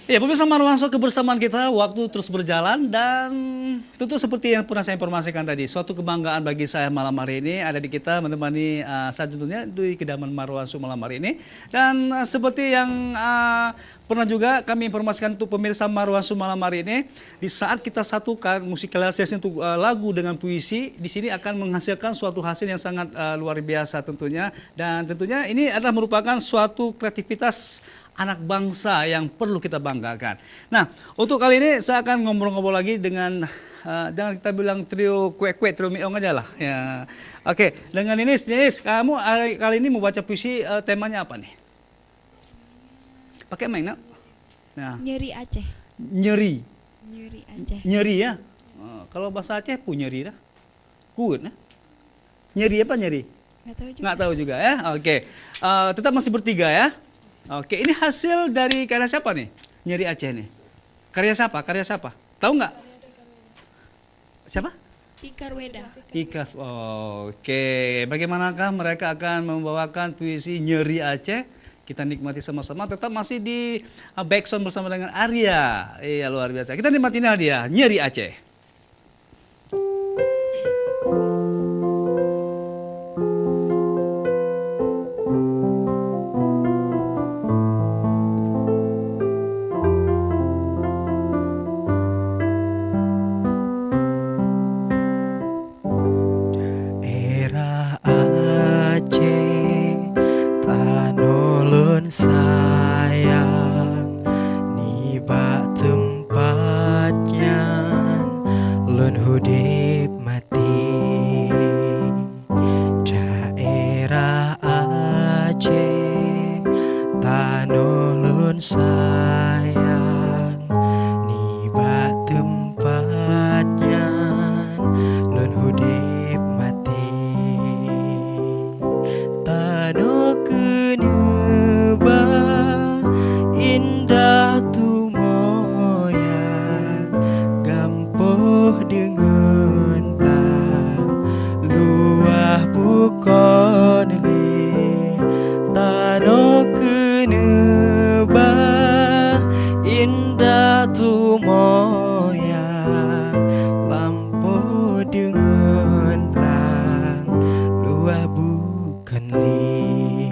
Ya, pemirsa Marwanso, kebersamaan kita waktu terus berjalan dan tentu seperti yang pernah saya informasikan tadi, suatu kebanggaan bagi saya malam hari ini ada di kita menemani saya tentunya di kediaman Marwanso malam hari ini. Dan seperti yang pernah juga kami informasikan untuk pemirsa Marwanso malam hari ini, di saat kita satukan musikalisasi untuk lagu dengan puisi, di sini akan menghasilkan suatu hasil yang sangat luar biasa tentunya. Dan tentunya ini adalah merupakan suatu kreativitas anak bangsa yang perlu kita banggakan. Nah, untuk kali ini saya akan ngobrol-ngobrol lagi dengan jangan kita bilang trio kue-kue, trio miong aja lah. Ya. Oke, dengan ini, Ninis, kamu kali ini mau baca puisi temanya apa nih? Pakai mic, nak? Nah. Nyeri Aceh. Nyeri. Nyeri Aceh. Nyeri ya. Kalau bahasa Aceh pun nyeri dah. Kuat, nah. Nyeri apa nyeri? Nggak tahu juga ya. Oke. Tetap masih bertiga ya. Oke, ini hasil dari karya siapa nih? Nyeri Aceh nih. Karya siapa? Karya siapa? Tahu nggak? Siapa? Ika Weda. Ika. Oke, bagaimanakah mereka akan membawakan puisi Nyeri Aceh? Kita nikmati sama-sama. Tetap masih di backsound bersama dengan Arya. Iya, luar biasa. Kita nikmati dia, Nyeri Aceh. Sayang nibak tempatnya lun hudip mati daerah Aceh tanah lun sayang nibak tempatnya lun hudip mati tanah indah tu moyang gampoh dengan belang luah bukan li tanah kenebah indah tu moyang lampu dengan belang luah bukan li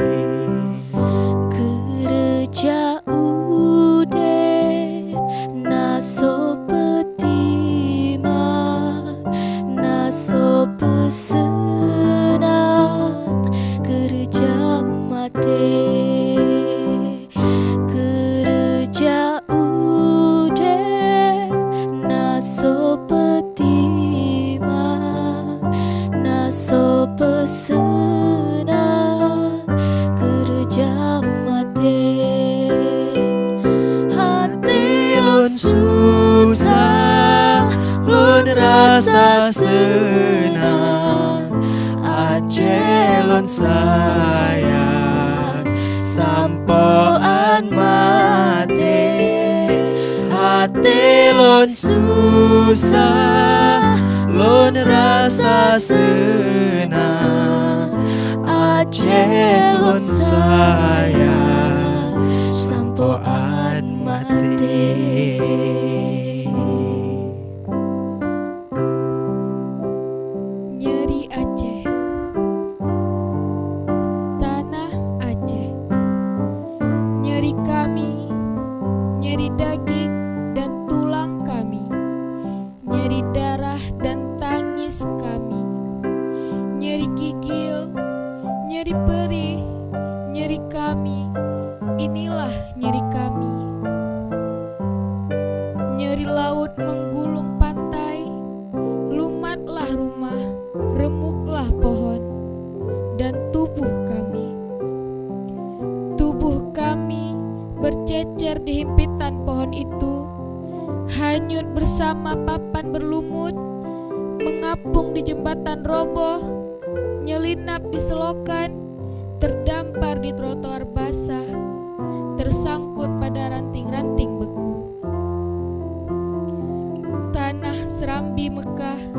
naso petimak, naso pesenang kerja mati, kerja ude, naso petimak, naso pesenang kerja mati. Susah lun rasa senang Aceh lun sayang sampoan mati hati lun susah lun rasa senang Aceh lun sayang sampoan mati. Nyeri Aceh, tanah Aceh, nyeri kami, nyeri daging dan tulang kami, nyeri darah dan tangis kami, nyeri gigil, nyeri perih, nyeri kami, inilah nyeri kami. Nyeri laut menggulung pantai, lumatlah rumah, remuklah pohon, dan tubuh kami. Tubuh kami bercecer di himpitan pohon itu, hanyut bersama papan berlumut, mengapung di jembatan roboh, nyelinap di selokan, terdampar di trotoar basah, tersangkut pada ranting-ranting beku. Tanah Serambi Mekah,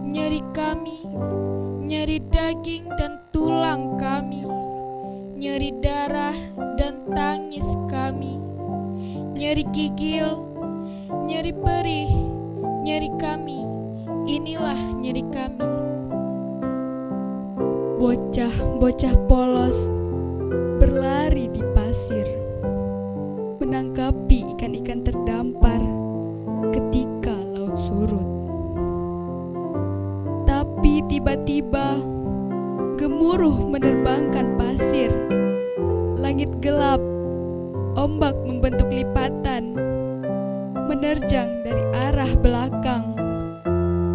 nyeri kami, nyeri daging dan tulang kami, nyeri darah dan tangis kami, nyeri gigil, nyeri perih, nyeri kami, inilah nyeri kami. Bocah-bocah polos berlari di pasir, menangkapi ikan-ikan terdampar ketika laut surut. Tapi tiba-tiba gemuruh menerbangkan pasir, langit gelap, ombak membentuk lipatan, menerjang dari arah belakang,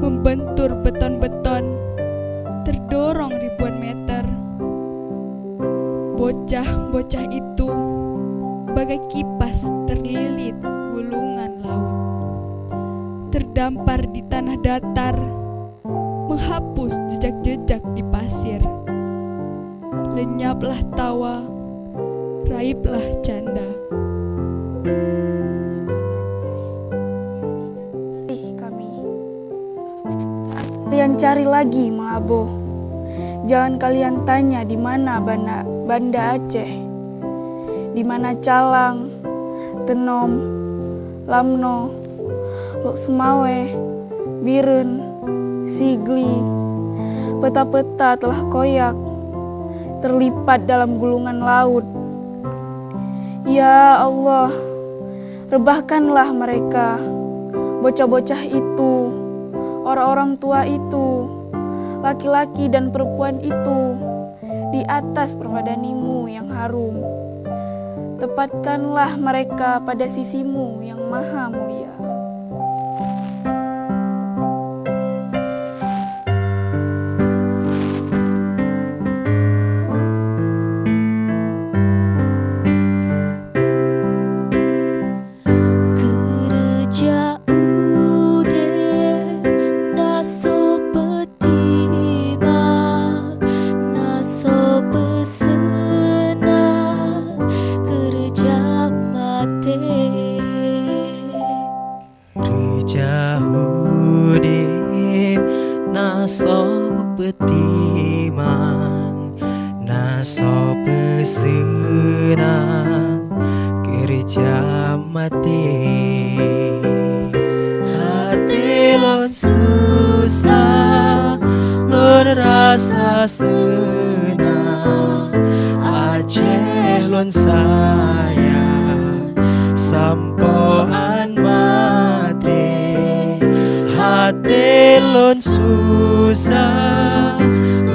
membentur beton-beton, terdorong ribuan meter. Bocah-bocah itu bagai kipas terlilit gulungan laut, terdampar di tanah datar, menghapus jejak-jejak di pasir. Lenyaplah tawa, raiblah canda. Kami. Kalian cari lagi Malabo. Jangan kalian tanya di mana Banda Aceh, di mana Calang, Tenom, Lamno, Lok Semawe, Biren, Sigli. Peta-peta telah koyak, terlipat dalam gulungan laut. Ya Allah, rebahkanlah mereka, bocah-bocah itu, orang-orang tua itu, laki-laki dan perempuan itu, di atas permadanimu yang harum. Tepatkanlah mereka pada sisimu yang maha mulia. Naso petimang, naso pesenang, kerja mati. Hati lon susah, lon rasa senang, Aceh lon sayang, sampoan mati. Hati lon susah,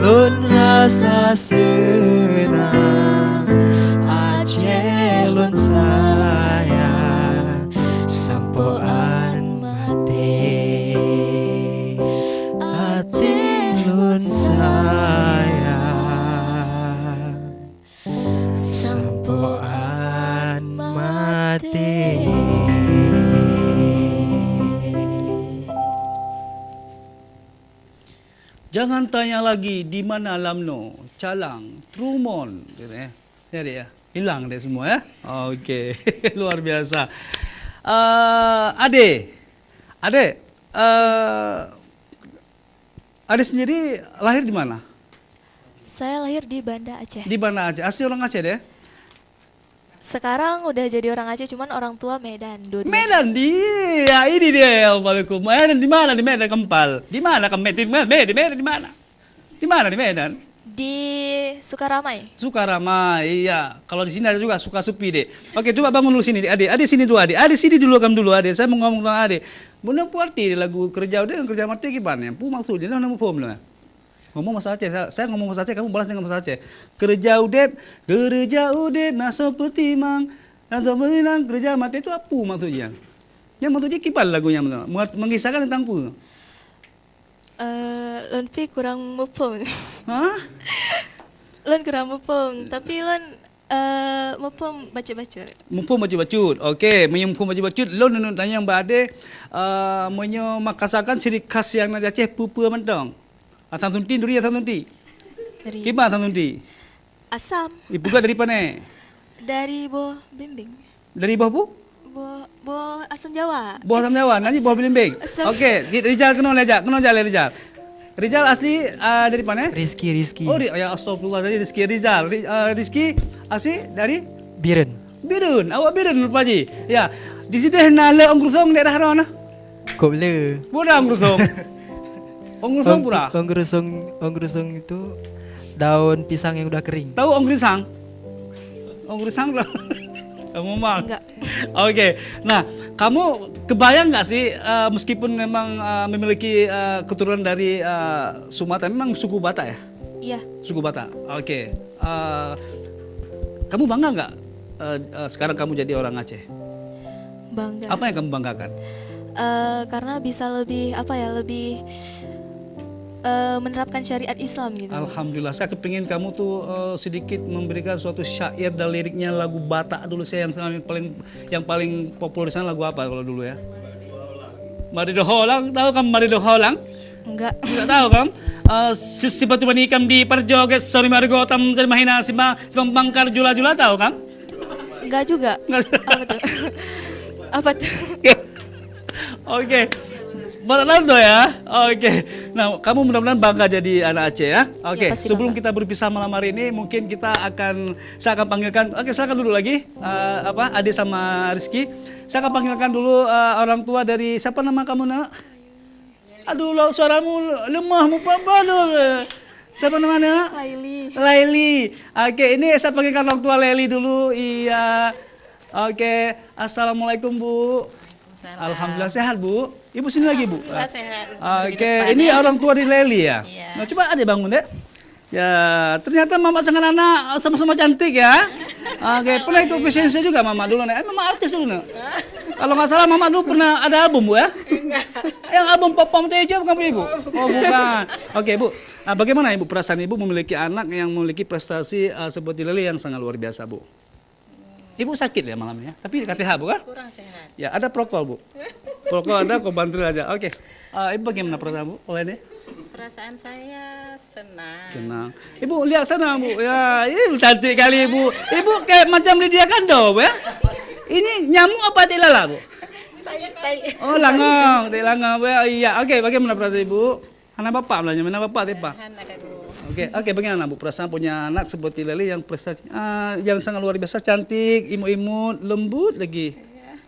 lon rasa senang, Aceh lon sayang, sampoan mati. Aceh lon sayang, sampoan mati. Jangan tanya lagi di mana Lamno, Calang, Trumon, gitu ya. Ya dia, hilang deh semua ya. Oke, luar biasa. Ade, Ade sendiri lahir di mana? Saya lahir di Banda Aceh. Di Banda Aceh. Asli orang Aceh deh. Sekarang udah jadi orang Aceh, cuman orang tua Medan. Medan dia, ini dia. Waalaikumsalam. Medan di mana? Di Medan Kempal. Di mana kamu? Di Medan di mana? Di mana di Medan? Di Sukaramai. Sukaramai, iya. Kalau di sini ada juga Sukasepi deh. Oke, coba bangun dulu sini, Ade sini dulu, Ade sini dulu kamu dulu, Ade. Saya mau ngomong dengan Ade. Bunda puarti lagu kerja udah kerja mati gimana? Pu maksudnya nemu pom lah. Ngomong bahasa Aceh, saya ngomong bahasa Aceh, kamu balas dengan bahasa Aceh. Kerja udep, naso petimang, naso menang, kerja mati itu apa maksudnya? Yang maksudnya kipal lagunya, mengisahkan tentang pu. Lon kurang mupung. Hah? Lon kurang mupung, tapi lon mupung baca-baca. Mumpung baca-bacut. Okey, menyumpung baca-bacut. Lo nunut tanya Mbak Ade, makasakan ciri khas yang ada Aceh pupu mentong. Asam tunti, duri asam tunti. Gimana asam tunti? Asam. Ibu juga dari mana? Dari Boh Bimbing. Dari bawah bu? Boh Asam Jawa. Bawah asam Jawa, nanti bawah Bilimbing. Okey, Rizal kenal Rizal. Rizal asli dari mana? Rizky. Oh, ya astagfirullah, dari Rizky Rizal. Rizky asli dari? Biren. Birun, awak Birun Pak Haji. Ya, Di sini nale ong grusong daerah mana? Kok le? Pura ong grusong. Ong grusong pura. Ong grusong itu daun pisang yang udah kering. Tahu ong grisang? Ong grisang lah. Kamu mah. Enggak. Oke. Nah, kamu kebayang nggak sih meskipun memang memiliki keturunan dari Sumatera, memang suku Batak ya? Iya. Suku Batak. Oke. Kamu bangga nggak sekarang kamu jadi orang Aceh? Bangga. Apa yang kamu banggakan? Karena bisa lebih lebih menerapkan syariat Islam gitu. Alhamdulillah, saya kepingin kamu tuh sedikit memberikan suatu syair dan liriknya lagu Batak dulu. Saya yang paling populer di sana lagu apa kalau dulu ya? Marido Holang, tahu kamu Marido Holang? Enggak. Enggak tahu kan? Si batu manikam di perjoget sorry Marigo tam dari mahina si bangkar jula-jula tahu kan? Enggak juga. Apa tuh? Apa tuh? Oke. Ronaldo ya. Oke. Nah, kamu mudah-mudahan bangga jadi anak Aceh ya. Oke, Ya, pasti sebelum bangga. kita berpisah malam hari ini, mungkin saya akan panggilkan. Oke, silakan dulu lagi. Ade sama Rizky. Saya akan panggilkan dulu orang tua dari siapa nama kamu, Nak? Aduh, lo suaramu lemah, mau apa lo? Siapa namanya? Laili. Oke, ini saya panggilkan orang tua Laili dulu. Iya. Oke, assalamualaikum Bu. Alhamdulillah sehat Bu. Ibu sini lagi Bu. Alhamdulillah sehat. Oke, ini orang tua di Laili ya. Iya. Nah, coba Ade bangun deh. Ya, ternyata Mama sama Nana sama-sama cantik ya. Oke, pernah ikut presentasi juga Mama dulu nih. Mama artis dulu nih. Kalau nggak salah Mama dulu pernah ada album Bu ya? Yang album Popom Tejo bukan Bu Ibu? Oh bukan. Oke Bu, bagaimana Ibu perasaan Ibu memiliki anak yang memiliki prestasi seperti Leli yang sangat luar biasa Bu? Ibu sakit ya malamnya, tapi di KTH Bu kan? Kurang sehat. Ya ada prokol Bu. Prokol ada, kok bantu aja. Oke, Ibu bagaimana perasaan Bu? Oleh ini? Perasaan saya senang. Senang. Ibu lihat sana Bu, ya ini cantik kali Ibu. Ibu kayak macam Lydia Kando Bu ya. Ini nyamuk apa tilala Bu? Oh langong, langong Bu. Iya, oke. Bagaimana perasaan Ibu? Anak bapak belanja, mana bapak tipa? Anak aku. Oke, bagaimana Bu perasaan punya anak seperti Leli yang prestasi yang sangat luar biasa, cantik, imut-imut, lembut lagi.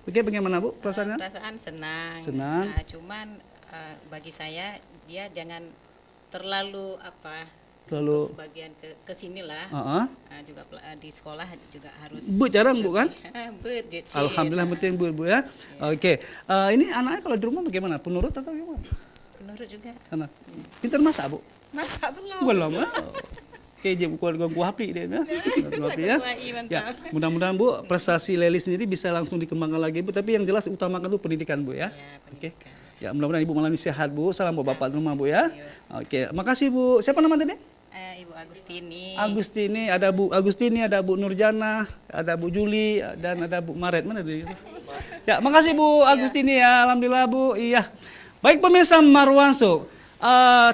Oke, bagaimana Bu perasaannya? Perasaan senang. Senang. Nah, cuman bagi saya dia jangan terlalu Terlalu bagian ke sini lah. Juga di sekolah juga harus. Bu jarang Bu kan? Berdit. Alhamdulillah penting Bu ya. Oke. Ini anaknya kalau di rumah bagaimana? Penurut atau gimana? Penurut juga. Anak. Pintar masak Bu? Masak belum. Belum ya. Oke, jadi gua hapi dia ya. Ya. Ya, mudah-mudahan Bu prestasi Leli sendiri bisa langsung dikembangkan lagi Bu, tapi yang jelas utamakan tuh pendidikan Bu ya. Oke. Ya, mudah-mudahan Ibu malam ini sehat Bu. Salam buat Bapak di rumah Bu ya. Oke, makasih Bu. Siapa nama tadi? Ibu Agustini. Agustini, ada Bu Agustini, ada Bu Nurjana, ada Bu Juli dan ada Bu Maret. Mana dia? Ya, makasih Bu Agustini ya. Alhamdulillah Bu. Iya. Baik pemirsa Marwanso,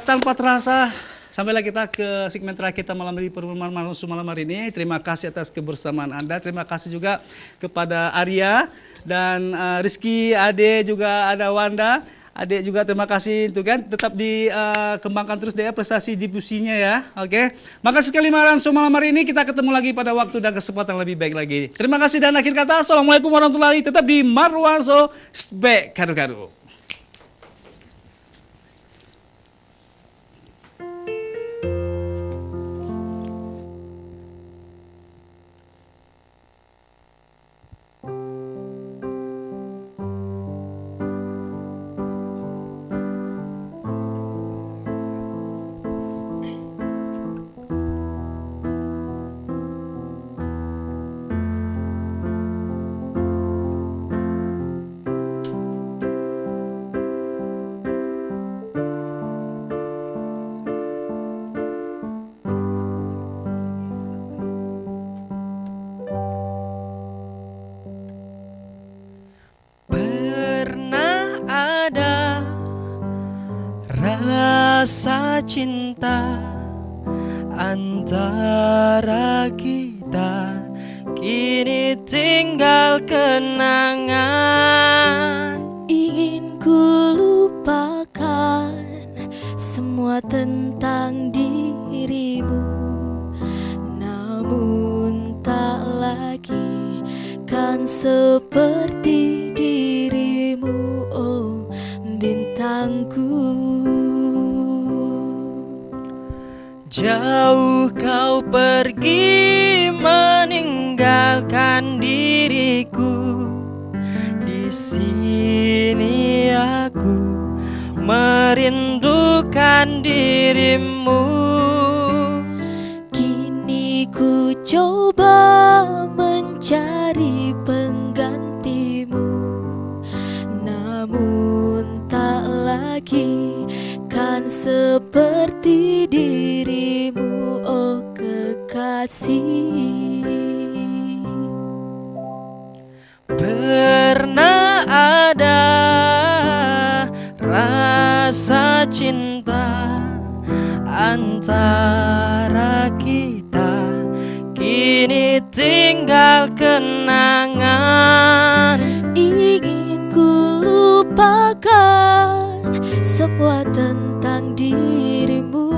tanpa terasa sampailah kita ke segmen terakhir kita malam ini Pertemuan Marwanso malam hari ini. Terima kasih atas kebersamaan Anda. Terima kasih juga kepada Arya dan Rizky, Ade juga ada Wanda. Adik juga terima kasih itu kan tetap dikembangkan terus deh prestasi difusinya ya. Oke. Makasih sekali Marwanso malam hari ini, kita ketemu lagi pada waktu dan kesempatan lebih baik lagi. Terima kasih dan akhir kata assalamualaikum warahmatullahi wabarakatuh. Tetap di Marwanso Sbe Kado-Kado. Pernah ada rasa cinta antara kita, kini tinggal kenangan. Ingin ku lupakan semua tentang dirimu, namun tak lagi kan seperti bintangku. Jauh kau pergi meninggalkan diriku. Di sini aku merindukan dirimu. Kini ku coba mencari penggantimu, namun tak lagi kan seperti dirimu, oh kekasih. Pernah ada rasa cinta antara kita, kini tinggal kenangan. Ingin ku lupakan semua tentang dirimu,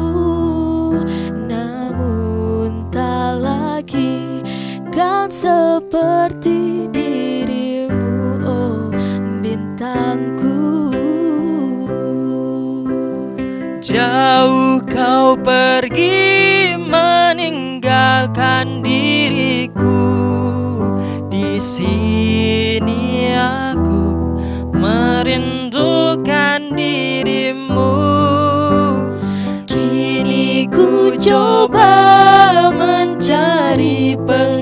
namun tak lagi kan seperti dirimu, oh bintangku. Jauh kau pergi meninggalkan diriku. Di sini aku merindukan dirimu. Kini ku coba mencari penggantimu,